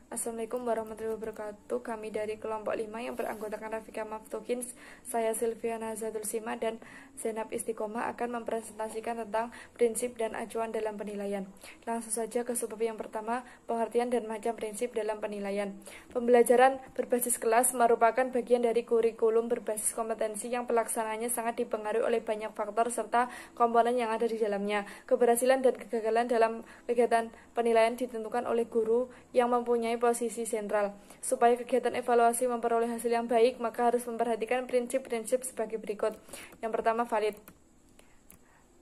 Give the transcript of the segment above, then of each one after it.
Assalamualaikum warahmatullahi wabarakatuh. Kami dari kelompok 5 yang beranggotakan Rafika Maftukin, saya Silviana Zadul Sima dan Zainab Istiqomah akan mempresentasikan tentang prinsip dan acuan dalam penilaian. Langsung saja ke subbab yang pertama, pengertian dan macam prinsip dalam penilaian. Pembelajaran berbasis kelas merupakan bagian dari kurikulum berbasis kompetensi yang pelaksanaannya sangat dipengaruhi oleh banyak faktor serta komponen yang ada di dalamnya. Keberhasilan dan kegagalan dalam kegiatan penilaian ditentukan oleh guru yang mempunyai posisi sentral. Supaya kegiatan evaluasi memperoleh hasil yang baik, maka harus memperhatikan prinsip-prinsip sebagai berikut. Yang pertama, valid.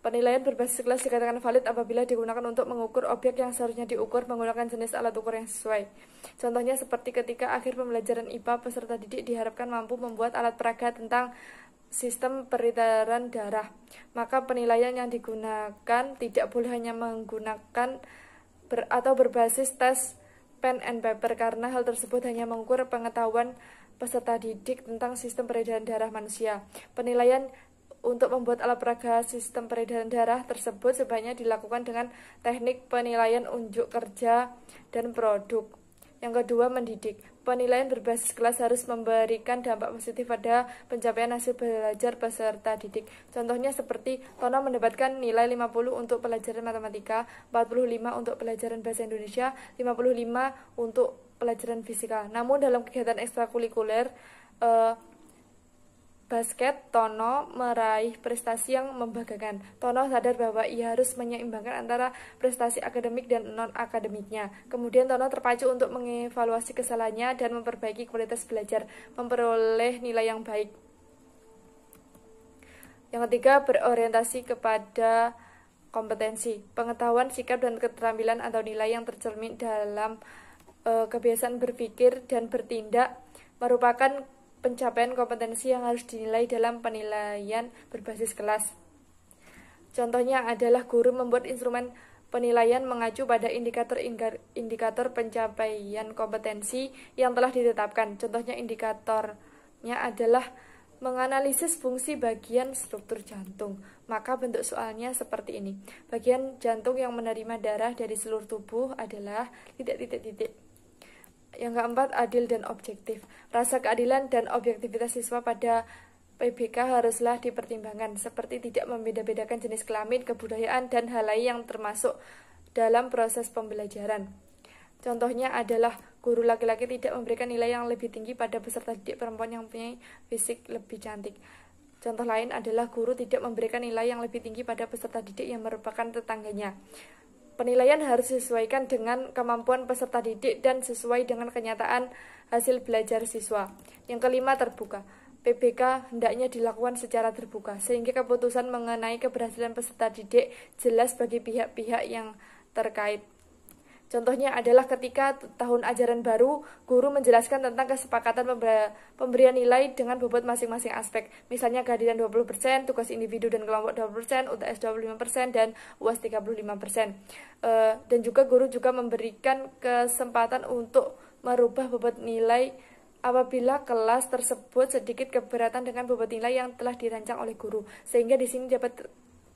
Penilaian berbasis kelas dikatakan valid apabila digunakan untuk mengukur objek yang seharusnya diukur menggunakan jenis alat ukur yang sesuai. Contohnya seperti ketika akhir pembelajaran IPA, peserta didik diharapkan mampu membuat alat peraga tentang sistem peredaran darah. Maka penilaian yang digunakan tidak boleh hanya menggunakan atau berbasis tes pen and paper, karena hal tersebut hanya mengukur pengetahuan peserta didik tentang sistem peredaran darah manusia. Penilaian untuk membuat alat peraga sistem peredaran darah tersebut sebaiknya dilakukan dengan teknik penilaian unjuk kerja dan produk. Yang kedua, mendidik. Penilaian berbasis kelas harus memberikan dampak positif pada pencapaian hasil belajar peserta didik. Contohnya seperti Tono mendapatkan nilai 50 untuk pelajaran matematika, 45 untuk pelajaran bahasa Indonesia, 55 untuk pelajaran fisika. Namun dalam kegiatan ekstrakurikuler basket, Tono meraih prestasi yang membanggakan. Tono sadar bahwa ia harus menyeimbangkan antara prestasi akademik dan non-akademiknya. Kemudian Tono terpacu untuk mengevaluasi kesalahannya dan memperbaiki kualitas belajar, memperoleh nilai yang baik. Yang ketiga, berorientasi kepada kompetensi, pengetahuan, sikap, dan keterampilan atau nilai yang tercermin dalam kebiasaan berpikir dan bertindak merupakan pencapaian kompetensi yang harus dinilai dalam penilaian berbasis kelas. Contohnya adalah guru membuat instrumen penilaian mengacu pada indikator pencapaian kompetensi yang telah ditetapkan. Contohnya indikatornya adalah menganalisis fungsi bagian struktur jantung. Maka bentuk soalnya seperti ini. Bagian jantung yang menerima darah dari seluruh tubuh adalah titik-titik-titik. Yang keempat, adil dan objektif. Rasa keadilan dan objektivitas siswa pada PBK haruslah dipertimbangkan, seperti tidak membeda-bedakan jenis kelamin, kebudayaan, dan hal lain yang termasuk dalam proses pembelajaran. Contohnya adalah guru laki-laki tidak memberikan nilai yang lebih tinggi pada peserta didik perempuan yang mempunyai fisik lebih cantik. Contoh lain adalah guru tidak memberikan nilai yang lebih tinggi pada peserta didik yang merupakan tetangganya. Penilaian harus disesuaikan dengan kemampuan peserta didik dan sesuai dengan kenyataan hasil belajar siswa. Yang kelima, terbuka. PBK hendaknya dilakukan secara terbuka, sehingga keputusan mengenai keberhasilan peserta didik jelas bagi pihak-pihak yang terkait. Contohnya adalah ketika tahun ajaran baru, guru menjelaskan tentang kesepakatan pemberian nilai dengan bobot masing-masing aspek. Misalnya kehadiran 20%, tugas individu dan kelompok 20%, UTS 25%, dan UAS 35%. Dan juga guru juga memberikan kesempatan untuk merubah bobot nilai apabila kelas tersebut sedikit keberatan dengan bobot nilai yang telah dirancang oleh guru. Sehingga di sini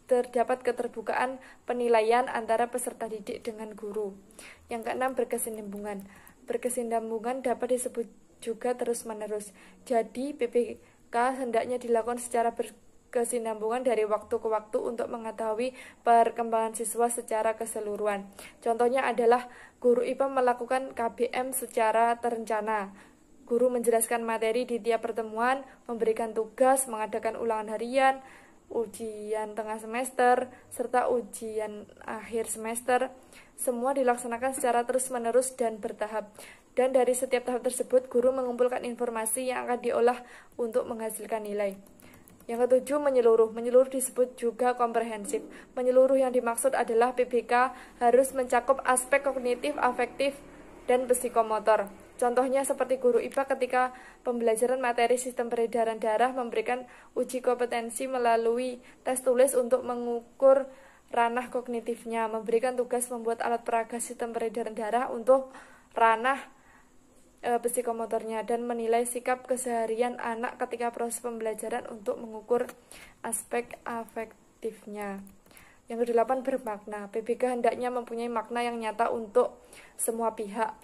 terdapat keterbukaan penilaian antara peserta didik dengan guru. Yang keenam, berkesinambungan. Berkesinambungan dapat disebut juga terus-menerus. Jadi, PBK hendaknya dilakukan secara berkesinambungan dari waktu ke waktu untuk mengetahui perkembangan siswa secara keseluruhan. Contohnya adalah guru IPA melakukan KBM secara terencana. Guru menjelaskan materi di tiap pertemuan, memberikan tugas, mengadakan ulangan harian, ujian tengah semester, serta ujian akhir semester. Semua dilaksanakan secara terus-menerus dan bertahap. Dan dari setiap tahap tersebut, guru mengumpulkan informasi yang akan diolah untuk menghasilkan nilai. Yang ketujuh, menyeluruh. Menyeluruh disebut juga komprehensif. Menyeluruh yang dimaksud adalah PBK harus mencakup aspek kognitif, afektif, dan psikomotor. Contohnya seperti guru IPA ketika pembelajaran materi sistem peredaran darah memberikan uji kompetensi melalui tes tulis untuk mengukur ranah kognitifnya, memberikan tugas membuat alat peraga sistem peredaran darah untuk ranah psikomotornya, dan menilai sikap keseharian anak ketika proses pembelajaran untuk mengukur aspek afektifnya. Yang kedelapan, bermakna. PBK hendaknya mempunyai makna yang nyata untuk semua pihak.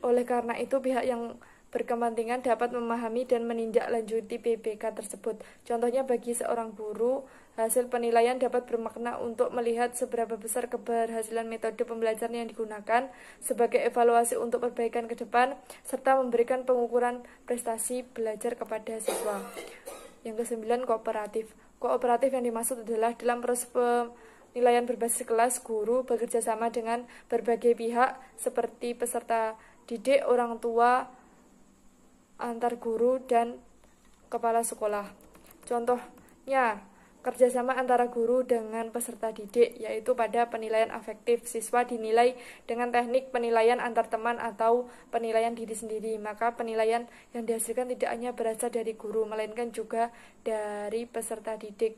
Oleh karena itu, pihak yang berkepentingan dapat memahami dan menindaklanjuti PBK tersebut. Contohnya, bagi seorang guru, hasil penilaian dapat bermakna untuk melihat seberapa besar keberhasilan metode pembelajaran yang digunakan sebagai evaluasi untuk perbaikan ke depan, serta memberikan pengukuran prestasi belajar kepada siswa. Yang ke-9, kooperatif. Kooperatif yang dimaksud adalah dalam proses penilaian berbasis kelas, guru bekerja sama dengan berbagai pihak seperti peserta didik, orang tua, antar guru, dan kepala sekolah. Contohnya, kerjasama antara guru dengan peserta didik, yaitu pada penilaian afektif. Siswa dinilai dengan teknik penilaian antar teman atau penilaian diri sendiri. Maka penilaian yang dihasilkan tidak hanya berasal dari guru, melainkan juga dari peserta didik.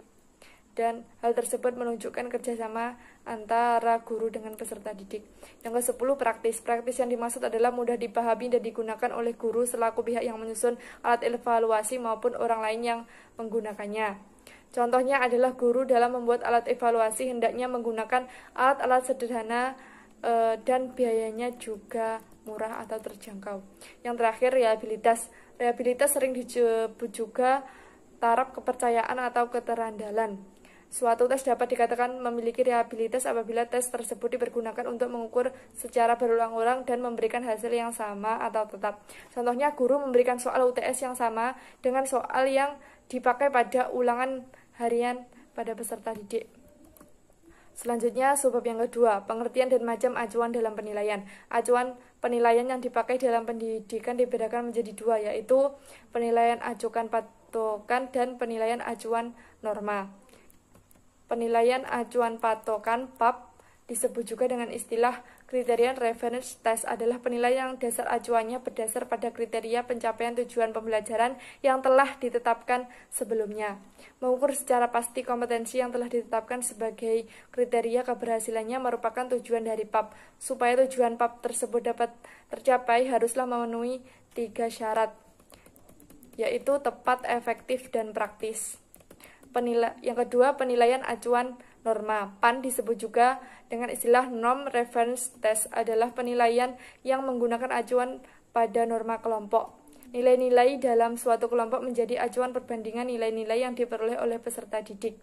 Dan hal tersebut menunjukkan kerjasama antara guru dengan peserta didik. Yang ke-10, praktis. Praktis yang dimaksud adalah mudah dipahami dan digunakan oleh guru selaku pihak yang menyusun alat evaluasi maupun orang lain yang menggunakannya. Contohnya adalah guru dalam membuat alat evaluasi hendaknya menggunakan alat-alat sederhana dan biayanya juga murah atau terjangkau. Yang terakhir, rehabilitas. Rehabilitas sering disebut juga taraf kepercayaan atau keterandalan. Suatu tes dapat dikatakan memiliki rehabilitas apabila tes tersebut dipergunakan untuk mengukur secara berulang-ulang dan memberikan hasil yang sama atau tetap. Contohnya, guru memberikan soal UTS yang sama dengan soal yang dipakai pada ulangan harian pada peserta didik. Selanjutnya, subbab yang kedua, pengertian dan macam acuan dalam penilaian. Acuan penilaian yang dipakai dalam pendidikan dibedakan menjadi dua, yaitu penilaian acuan patokan dan penilaian acuan norma. Penilaian acuan patokan (PAP) disebut juga dengan istilah Criterion Reference Test adalah penilaian yang dasar acuannya berdasar pada kriteria pencapaian tujuan pembelajaran yang telah ditetapkan sebelumnya. Mengukur secara pasti kompetensi yang telah ditetapkan sebagai kriteria keberhasilannya merupakan tujuan dari PAP. Supaya tujuan PAP tersebut dapat tercapai haruslah memenuhi 3 syarat, yaitu tepat, efektif, dan praktis. Yang kedua, penilaian acuan norma. PAN disebut juga dengan istilah Norm Reference Test adalah penilaian yang menggunakan acuan pada norma kelompok. Nilai-nilai dalam suatu kelompok menjadi acuan perbandingan nilai-nilai yang diperoleh oleh peserta didik.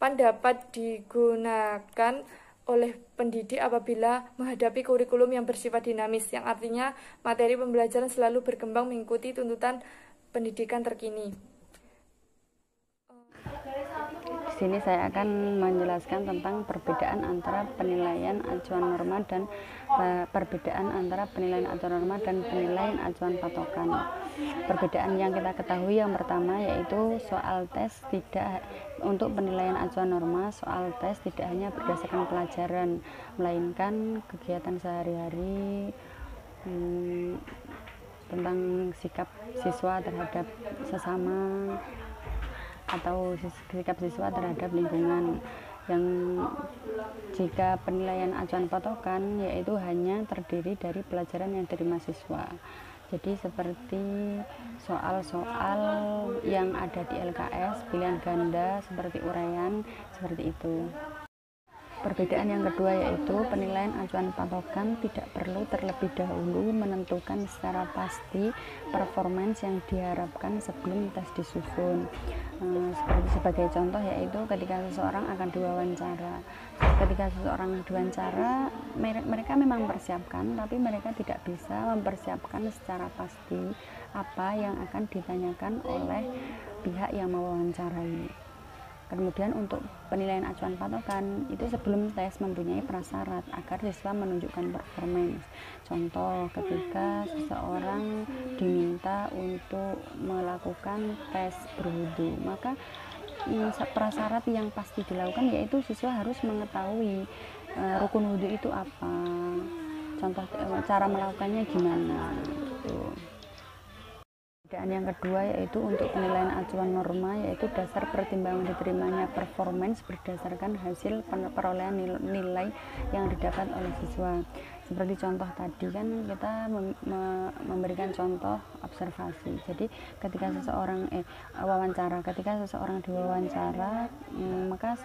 PAN dapat digunakan oleh pendidik apabila menghadapi kurikulum yang bersifat dinamis, yang artinya materi pembelajaran selalu berkembang mengikuti tuntutan pendidikan terkini. Di sini saya akan menjelaskan tentang perbedaan antara penilaian acuan norma dan perbedaan antara penilaian acuan norma dan penilaian acuan patokan. Perbedaan yang kita ketahui yang pertama yaitu soal tes tidak untuk penilaian acuan norma, soal tes tidak hanya berdasarkan pelajaran, melainkan kegiatan sehari-hari, tentang sikap siswa terhadap sesama atau sikap siswa terhadap lingkungan. Yang jika penilaian acuan patokan yaitu hanya terdiri dari pelajaran yang diterima siswa. Jadi seperti soal-soal yang ada di LKS, pilihan ganda, seperti uraian, seperti itu. Perbedaan yang kedua yaitu penilaian acuan patokan tidak perlu terlebih dahulu menentukan secara pasti performance yang diharapkan sebelum tes disusun. Sebagai contoh yaitu ketika seseorang akan diwawancara. Ketika seseorang diwawancara, mereka memang mempersiapkan, tapi mereka tidak bisa mempersiapkan secara pasti apa yang akan ditanyakan oleh pihak yang mewawancarai. Kemudian untuk penilaian acuan patokan itu sebelum tes mempunyai prasyarat agar siswa menunjukkan performance. Contoh, ketika seseorang diminta untuk melakukan tes berwudu, maka prasyarat yang pasti dilakukan yaitu siswa harus mengetahui rukun wudu itu apa, contoh cara melakukannya gimana gitu. Perbedaan yang kedua yaitu untuk penilaian acuan norma yaitu dasar pertimbangan diterimanya performance berdasarkan hasil perolehan nilai yang didapat oleh siswa. seperti contoh tadi kan kita memberikan contoh observasi. Jadi ketika seseorang ketika seseorang diwawancara, maka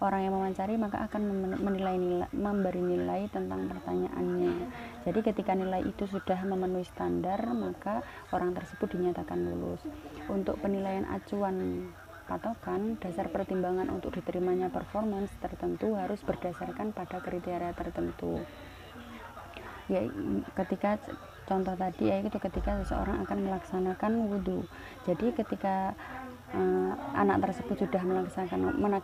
orang yang mewawancari maka akan memberi nilai tentang pertanyaannya. Jadi ketika nilai itu sudah memenuhi standar, maka orang tersebut dinyatakan lulus. Untuk penilaian acuan patokan, dasar pertimbangan untuk diterimanya performance tertentu harus berdasarkan pada kriteria tertentu. Ya, ketika contoh tadi yaitu ketika seseorang akan melaksanakan wudhu. Jadi ketika anak tersebut sudah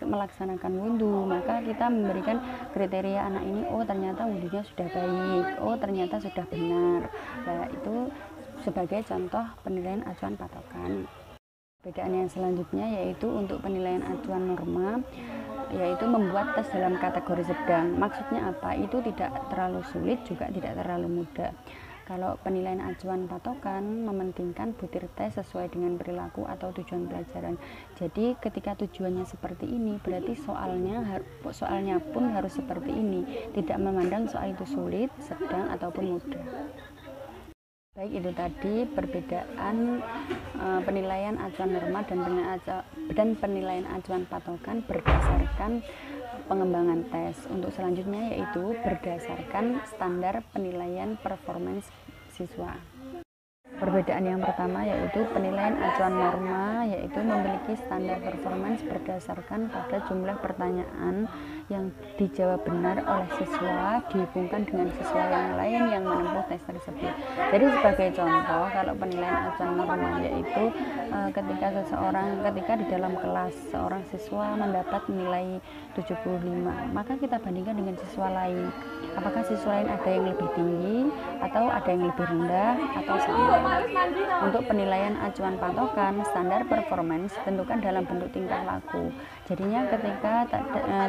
melaksanakan wudhu, maka kita memberikan kriteria anak ini, oh ternyata wudhunya sudah baik, oh ternyata sudah benar. Nah, itu sebagai contoh penilaian acuan patokan. Perbedaan yang selanjutnya yaitu untuk penilaian acuan norma, yaitu membuat tes dalam kategori sedang. Maksudnya apa? Itu tidak terlalu sulit juga tidak terlalu mudah. Kalau penilaian acuan patokan mementingkan butir tes sesuai dengan perilaku atau tujuan pelajaran. Jadi ketika tujuannya seperti ini, berarti soalnya pun harus seperti ini, tidak memandang soal itu sulit, sedang ataupun mudah. Baik, itu tadi perbedaan penilaian acuan norma dan penilaian acuan patokan berdasarkan pengembangan tes. Untuk selanjutnya yaitu berdasarkan standar penilaian performance siswa. Perbedaan yang pertama yaitu penilaian acuan norma, yaitu memiliki standar performance berdasarkan pada jumlah pertanyaan yang dijawab benar oleh siswa dihubungkan dengan siswa yang lain yang menempuh tes tersebut. Jadi sebagai contoh, kalau penilaian acuan norma yaitu ketika di dalam kelas seorang siswa mendapat nilai 75, maka kita bandingkan dengan siswa lain. Apakah siswa lain ada yang lebih tinggi atau ada yang lebih rendah atau sama. Untuk penilaian acuan patokan, standar performance tentukan dalam bentuk tingkah laku. Jadinya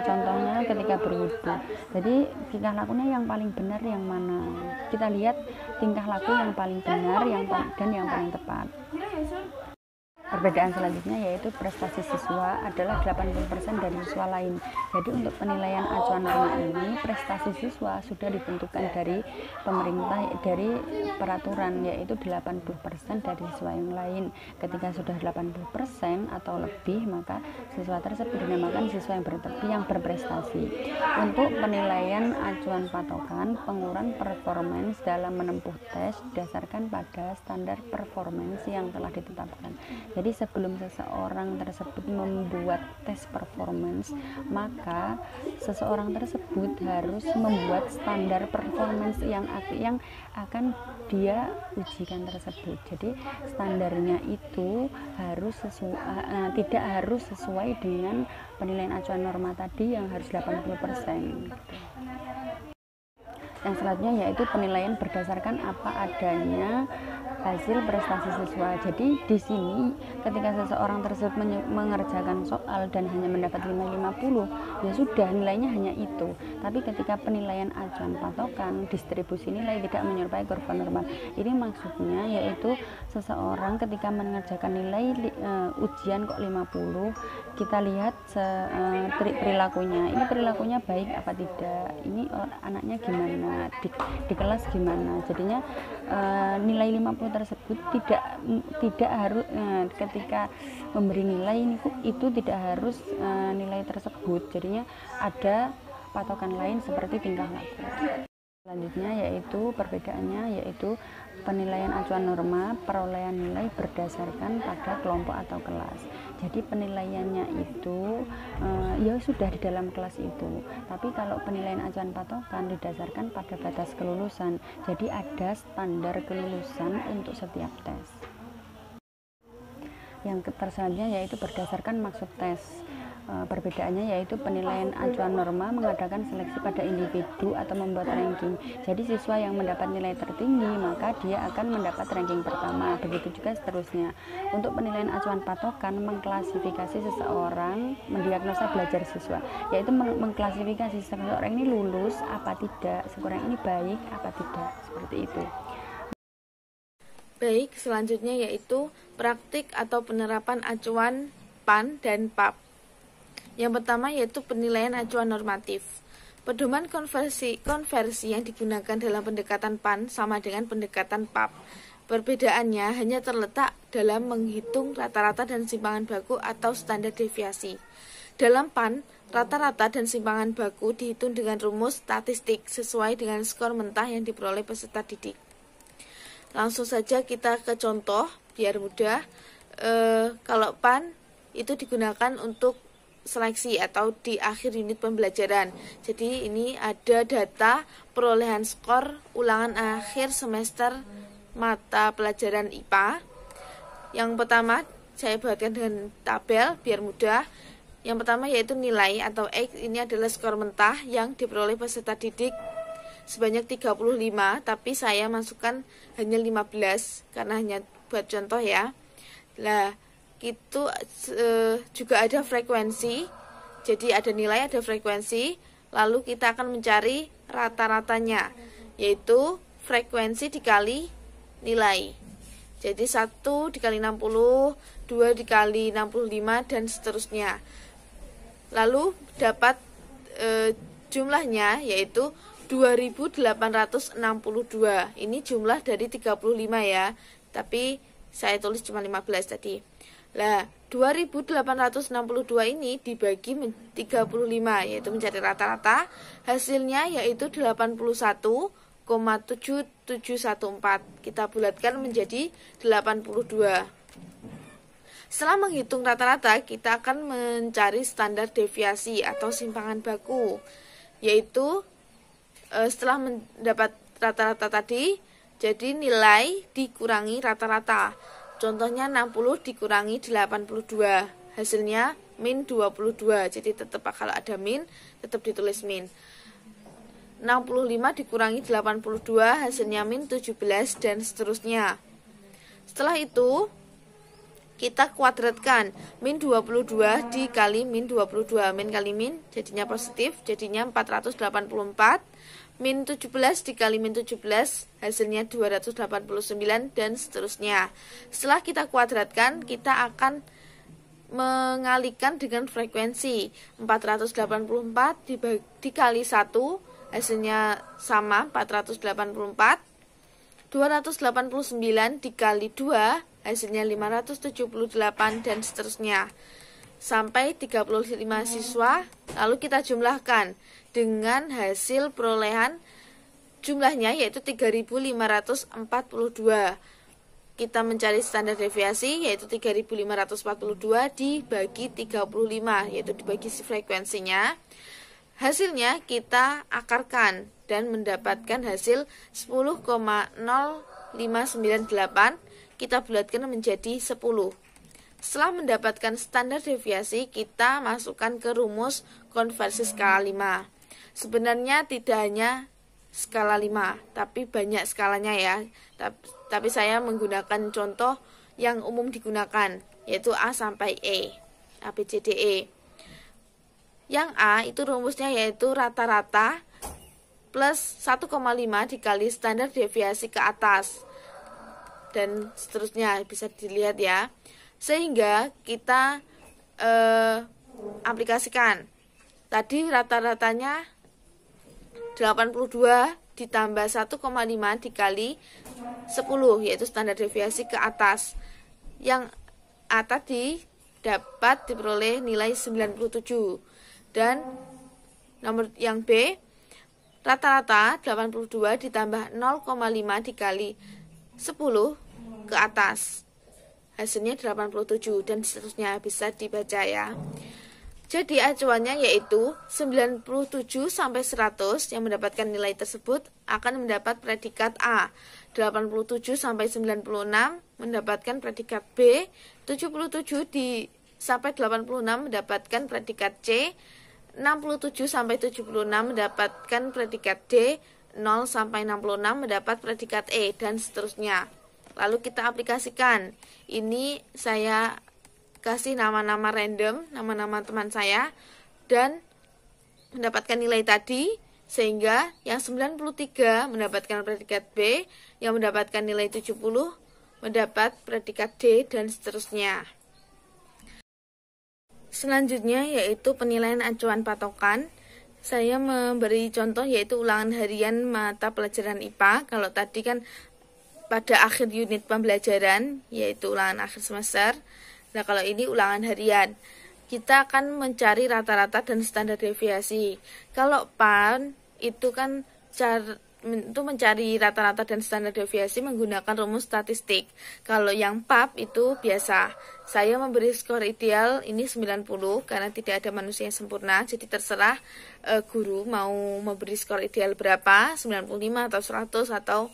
contohnya ketika berwudu, jadi tingkah lakunya yang paling benar yang mana? Kita lihat tingkah laku yang paling benar dan yang paling tepat. Perbedaan selanjutnya yaitu prestasi siswa adalah 80% dari siswa lain. Jadi untuk penilaian acuan norma ini, prestasi siswa sudah ditentukan dari pemerintah, dari peraturan, yaitu 80% dari siswa yang lain. Ketika sudah 80% atau lebih, maka siswa tersebut dinamakan siswa yang berprestasi. Untuk penilaian acuan patokan, pengukuran performance dalam menempuh tes didasarkan pada standar performance yang telah ditetapkan. Jadi sebelum seseorang tersebut membuat tes performance, maka seseorang tersebut harus membuat standar performance yang akan dia ujikan tersebut. Jadi standarnya itu tidak harus sesuai dengan penilaian acuan norma tadi yang harus 80%. Yang selanjutnya yaitu penilaian berdasarkan apa adanya hasil prestasi siswa. Jadi di sini ketika seseorang tersebut mengerjakan soal dan hanya mendapat 550, ya sudah, nilainya hanya itu. Tapi ketika penilaian acuan patokan, distribusi nilai tidak menyerupai kurva normal. Ini maksudnya yaitu seseorang ketika mengerjakan nilai ujian kok 50, kita lihat perilakunya. Ini perilakunya baik apa tidak? Ini anaknya gimana? Di kelas gimana? Jadinya nilai 50 tersebut tidak harus ketika memberi nilai itu tidak harus nilai tersebut. Jadinya ada patokan lain seperti tingkah laku. Selanjutnya yaitu perbedaannya yaitu penilaian acuan norma, perolehan nilai berdasarkan pada kelompok atau kelas. Jadi penilaiannya itu ya sudah di dalam kelas itu. Tapi kalau penilaian acuan patokan didasarkan pada batas kelulusan. Jadi ada standar kelulusan untuk setiap tes. Yang selanjutnya yaitu berdasarkan maksud tes. Perbedaannya yaitu penilaian acuan norma mengadakan seleksi pada individu atau membuat ranking. Jadi siswa yang mendapat nilai tertinggi maka dia akan mendapat ranking pertama, begitu juga seterusnya. Untuk penilaian acuan patokan mengklasifikasi seseorang, mendiagnosa belajar siswa, yaitu mengklasifikasi seseorang ini lulus apa tidak, seseorang ini baik apa tidak, seperti itu. Baik, selanjutnya yaitu praktik atau penerapan acuan PAN dan PAP. Yang pertama yaitu penilaian acuan normatif. Pedoman konversi yang digunakan dalam pendekatan PAN sama dengan pendekatan PAP. Perbedaannya hanya terletak dalam menghitung rata-rata dan simpangan baku atau standar deviasi. Dalam PAN, rata-rata dan simpangan baku dihitung dengan rumus statistik sesuai dengan skor mentah yang diperoleh peserta didik. Langsung saja kita ke contoh biar mudah. Kalau PAN itu digunakan untuk seleksi atau di akhir unit pembelajaran. Jadi ini ada data perolehan skor ulangan akhir semester mata pelajaran IPA. Yang pertama saya buatkan dengan tabel biar mudah. Yang pertama yaitu nilai atau X, ini adalah skor mentah yang diperoleh peserta didik sebanyak 35, tapi saya masukkan hanya 15 karena hanya buat contoh ya. Lah, itu juga ada frekuensi. Jadi ada nilai, ada frekuensi. Lalu kita akan mencari rata-ratanya, yaitu frekuensi dikali nilai. Jadi 1 dikali 60, 2 dikali 65 dan seterusnya. Lalu dapat jumlahnya yaitu 2862. Ini jumlah dari 35 ya. Tapi saya tulis cuma 15 tadi. Lah, 2862 ini dibagi 35 yaitu mencari rata-rata. Hasilnya yaitu 81,7714. Kita bulatkan menjadi 82. Setelah menghitung rata-rata, kita akan mencari standar deviasi atau simpangan baku, yaitu setelah mendapat rata-rata tadi, jadi nilai dikurangi rata-rata. Contohnya 60 dikurangi 82, hasilnya min 22. Jadi tetap kalau ada min, tetap ditulis min. 65 dikurangi 82, hasilnya min 17 dan seterusnya. Setelah itu kita kuadratkan min 22 dikali min 22. Min kali min jadinya positif, jadinya 484. Min 17 dikali min 17 hasilnya 289 dan seterusnya. Setelah kita kuadratkan, kita akan mengalihkan dengan frekuensi. 484 dikali 1 hasilnya sama 484. 289 dikali 2 hasilnya 578 dan seterusnya sampai 35 siswa. Lalu kita jumlahkan dengan hasil perolehan jumlahnya yaitu 3542. Kita mencari standar deviasi yaitu 3542 dibagi 35 yaitu dibagi frekuensinya. Hasilnya kita akarkan dan mendapatkan hasil 10,0598. Kita bulatkan menjadi 10. Setelah mendapatkan standar deviasi, kita masukkan ke rumus konversi skala 5. Sebenarnya tidak hanya skala 5, tapi banyak skalanya ya. Tapi saya menggunakan contoh yang umum digunakan, yaitu A sampai E, A, B, C, D, E. Yang A itu rumusnya yaitu rata-rata plus 1,5 dikali standar deviasi ke atas. Dan seterusnya bisa dilihat ya. Sehingga kita aplikasikan. Tadi rata-ratanya 82 ditambah 1,5 dikali 10 yaitu standar deviasi ke atas. Yang A tadi dapat diperoleh nilai 97. Dan nomor yang B rata-rata 82 ditambah 0,5 dikali 10 ke atas. Hasilnya 87 dan seterusnya bisa dibaca ya. Jadi acuannya yaitu 97 sampai 100 yang mendapatkan nilai tersebut akan mendapat predikat A. 87 sampai 96 mendapatkan predikat B. 77 sampai 86 mendapatkan predikat C. 67 sampai 76 mendapatkan predikat D. 0 sampai 66 mendapat predikat E dan seterusnya. Lalu kita aplikasikan. Ini saya kasih nama-nama random, nama-nama teman saya, dan mendapatkan nilai tadi, sehingga yang 93 mendapatkan predikat B, yang mendapatkan nilai 70 mendapat predikat D, dan seterusnya. Selanjutnya yaitu penilaian acuan patokan. Saya memberi contoh yaitu ulangan harian mata pelajaran IPA. Kalau tadi kan pada akhir unit pembelajaran, yaitu ulangan akhir semester. Nah, kalau ini ulangan harian. Kita akan mencari rata-rata dan standar deviasi. Kalau PAN itu kan mencari rata-rata dan standar deviasi menggunakan rumus statistik. Kalau yang PAP itu biasa. Saya memberi skor ideal ini 90 karena tidak ada manusia yang sempurna. Jadi terserah guru mau memberi skor ideal berapa, 95 atau 100 atau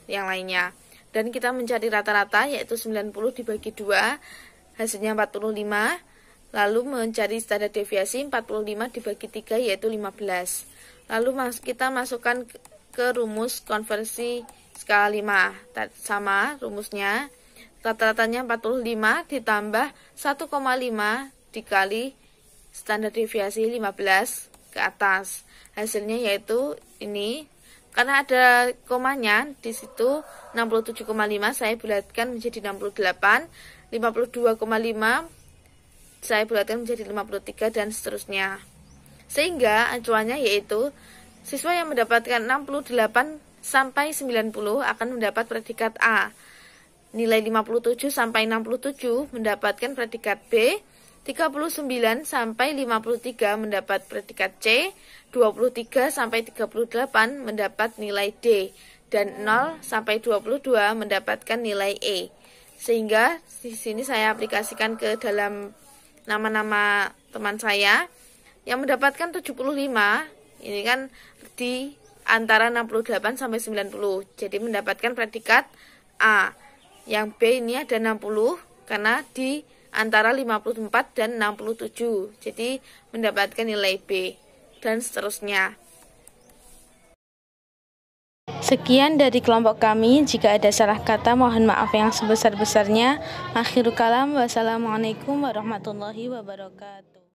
yang lainnya. Dan kita mencari rata-rata yaitu 90 dibagi 2, hasilnya 45. Lalu mencari standar deviasi 45 dibagi 3 yaitu 15. Lalu kita masukkan ke rumus konversi skala 5. Sama rumusnya. Rata-ratanya 45 ditambah 1,5 dikali standar deviasi 15 ke atas. Hasilnya yaitu ini. Karena ada komanya di situ 67,5 saya bulatkan menjadi 68, 52,5 saya bulatkan menjadi 53 dan seterusnya. Sehingga acuannya yaitu siswa yang mendapatkan 68 sampai 90 akan mendapat predikat A. Nilai 57 sampai 67 mendapatkan predikat B. 39 sampai 53 mendapat predikat C. 23 sampai 38 mendapat nilai D. Dan 0 sampai 22 mendapatkan nilai E. Sehingga di sini saya aplikasikan ke dalam nama-nama teman saya yang mendapatkan 75. Ini kan di antara 68 sampai 90. Jadi mendapatkan predikat A. Yang B ini ada 60 karena di antara 54 dan 67. Jadi mendapatkan nilai B dan seterusnya. Sekian dari kelompok kami. Jika ada salah kata mohon maaf yang sebesar-besarnya. Akhirul kalam. Wassalamualaikum warahmatullahi wabarakatuh.